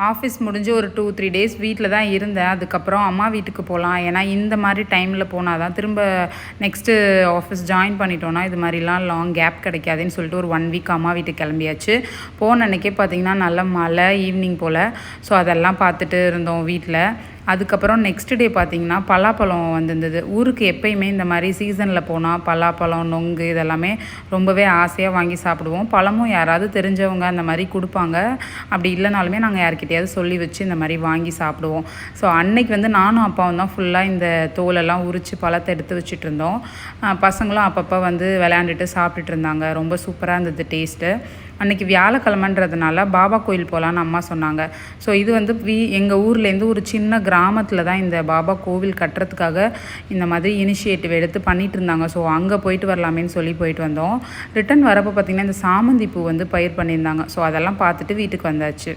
Office முடிஞ்சு ஒரு 2-3 days வீட்டில் தான் இருந்தேன். அதுக்கப்புறம் அம்மா வீட்டுக்கு போகலாம். ஏன்னா இந்த மாதிரி டைமில் போனால் தான் திரும்ப நெக்ஸ்ட்டு ஆஃபீஸ் ஜாயின் பண்ணிட்டோன்னா இது மாதிரிலாம் லாங் கேப் கிடைக்காதுன்னு சொல்லிட்டு ஒரு 1 வீக் அம்மா வீட்டுக்கு கிளம்பியாச்சு. போன அன்றைக்கே பார்த்திங்கன்னா நல்ல மழை ஈவினிங் போல். ஸோ அதெல்லாம் பார்த்துட்டு இருந்தோம் வீட்டில். அதுக்கப்புறம் நெக்ஸ்ட் டே பார்த்திங்கன்னா பலாப்பழம் வந்திருந்தது. ஊருக்கு எப்பயுமே இந்த மாதிரி சீசனில் போனால் பலாப்பழம், நொங்கு இதெல்லாமே ரொம்பவே ஆசையாக வாங்கி சாப்பிடுவோம். பழமும் யாராவது தெரிஞ்சவங்க அந்த மாதிரி கொடுப்பாங்க. அப்படி இல்லைனாலுமே நாங்கள் யார்கிட்டையாவது சொல்லி வச்சு இந்த மாதிரி வாங்கி சாப்பிடுவோம். ஸோ அன்னைக்கு நானும் அப்பாவும் தான் ஃபுல்லாக இந்த தோலெல்லாம் உரித்து பழத்தை எடுத்து வச்சுட்டு இருந்தோம். பசங்களும் அப்பப்போ விளையாண்டுட்டு சாப்பிட்டுட்டு இருந்தாங்க. ரொம்ப சூப்பராக இருந்தது டேஸ்ட்டு. அன்றைக்கி வியாழக்கிழமைன்றதுனால பாபா கோயில் போகலான்னு அம்மா சொன்னாங்க. ஸோ இது எங்கள் ஊர்லேருந்து ஒரு சின்ன கிராமத்தில் தான் இந்த பாபா கோவில் கட்டுறதுக்காக இந்த மாதிரி இனிஷியேட்டிவ் எடுத்து பண்ணிகிட்டு இருந்தாங்க. ஸோ அங்கே போயிட்டு வரலாமேன்னு சொல்லி போயிட்டு வந்தோம். ரிட்டன் வரப்போ பார்த்திங்கன்னா இந்த சாமந்தி பூ பயிர் பண்ணியிருந்தாங்க. ஸோ அதெல்லாம் பார்த்துட்டு வீட்டுக்கு வந்தாச்சு.